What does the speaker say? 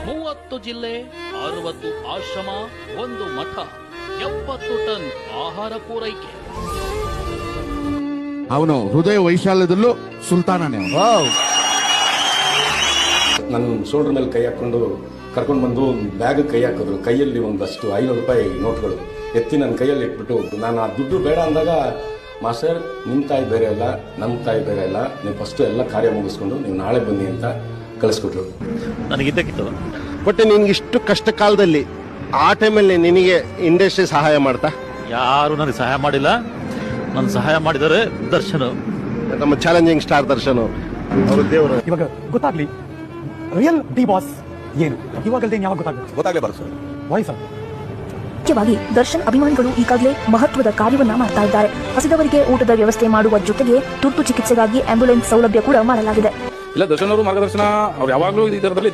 30 ಜಿಲ್ಲೆ, 60 ಆಶ್ರಮ, 1 ಮಠ, 70 ಟನ್ ಆಹಾರ ಪೂರೈಕೆ. ಅವನು ಹೃದಯ ವೈಶಾಲ್ಯದಲ್ಲೂ ಸುಲ್ತಾನನೇ. ನನ್ನ ಶೋಲ್ಡರ್ ಮೇಲೆ ಕೈ ಹಾಕೊಂಡು ಕರ್ಕೊಂಡು ಬಂದು ಬ್ಯಾಗ್ ಕೈ ಹಾಕಿದ್ರು. ಕೈಯಲ್ಲಿ ಒಂದಷ್ಟು 500 ರೂಪಾಯಿ ನೋಟ್ಗಳು ಎತ್ತಿ ನನ್ನ ಕೈಯಲ್ಲಿ ಇಟ್ಬಿಟ್ಟು, ನಾನು ಆ ದುಡ್ಡು ಬೇಡ ಅಂದಾಗ, ಮಾಸ್ಟರ್ ನಿಮ್ಮ ತಾಯಿ ಬೇರೆ ಅಲ್ಲ, ನಮ್ಮ ತಾಯಿ ಬೇರೆ ಅಲ್ಲ, ನೀವು ಫಸ್ಟ್ ಎಲ್ಲ ಕಾರ್ಯ ಮುಗಿಸ್ಕೊಂಡು ನೀವು ನಾಳೆ ಬನ್ನಿ ಅಂತ ಕಳಿಸ್ಕೊಟ್ರು. ನನಗಿದ್ದಕ್ಕಿತ್ತು. ಬಟ್ ನಿನ್ಗಿಷ್ಟು ಕಷ್ಟ ಕಾಲದಲ್ಲಿ ಆ ಟೈಮಲ್ಲಿ ನಿನಗೆ ಇಂಡಸ್ಟ್ರಿ ಸಹಾಯ ಮಾಡ್ತಾ? ಯಾರು ನನಗೆ ಸಹಾಯ ಮಾಡಿಲ್ಲ. ನನ್ನ ಸಹಾಯ ಮಾಡಿದರೆ ದರ್ಶನ್, ನಮ್ಮ ಚಾಲೆಂಜಿಂಗ್ ಸ್ಟಾರ್ ದರ್ಶನ್ ಅವರು ದೇವರು. ಇವಾಗ ಗೊತ್ತಾಗ್ಲಿ ರಿಯಲ್ ಡಿ ಬಾಸ್ ಏನು, ಇವಾಗಲ್ದೇ ಯಾವಾಗ ಗೊತ್ತಾಗಲೇಬಾರದು ಸರ್. ವಾಯ್ಸ್ ಮುಖ್ಯವಾಗಿ ದರ್ಶನ್ ಅಭಿಮಾನಿಗಳು ಈಗಾಗಲೇ ಮಹತ್ವದ ಕಾರ್ಯವನ್ನ ಮಾಡ್ತಾ ಇದ್ದಾರೆ. ಹಸಿದವರಿಗೆ ಊಟದ ವ್ಯವಸ್ಥೆ ಮಾಡುವ ಜೊತೆಗೆ ತುರ್ತು ಚಿಕಿತ್ಸೆಗಾಗಿ ಆಂಬ್ಯುಲೆನ್ಸ್ ಸೌಲಭ್ಯ ಕೂಡ ಮಾಡಲಾಗಿದೆ. ಇಲ್ಲ, ದರ್ಶನ್ ಅವರು ಮಾರ್ಗದರ್ಶನ ಅವ್ರು ಯಾವಾಗಲೂ ಈ ತರದಲ್ಲಿ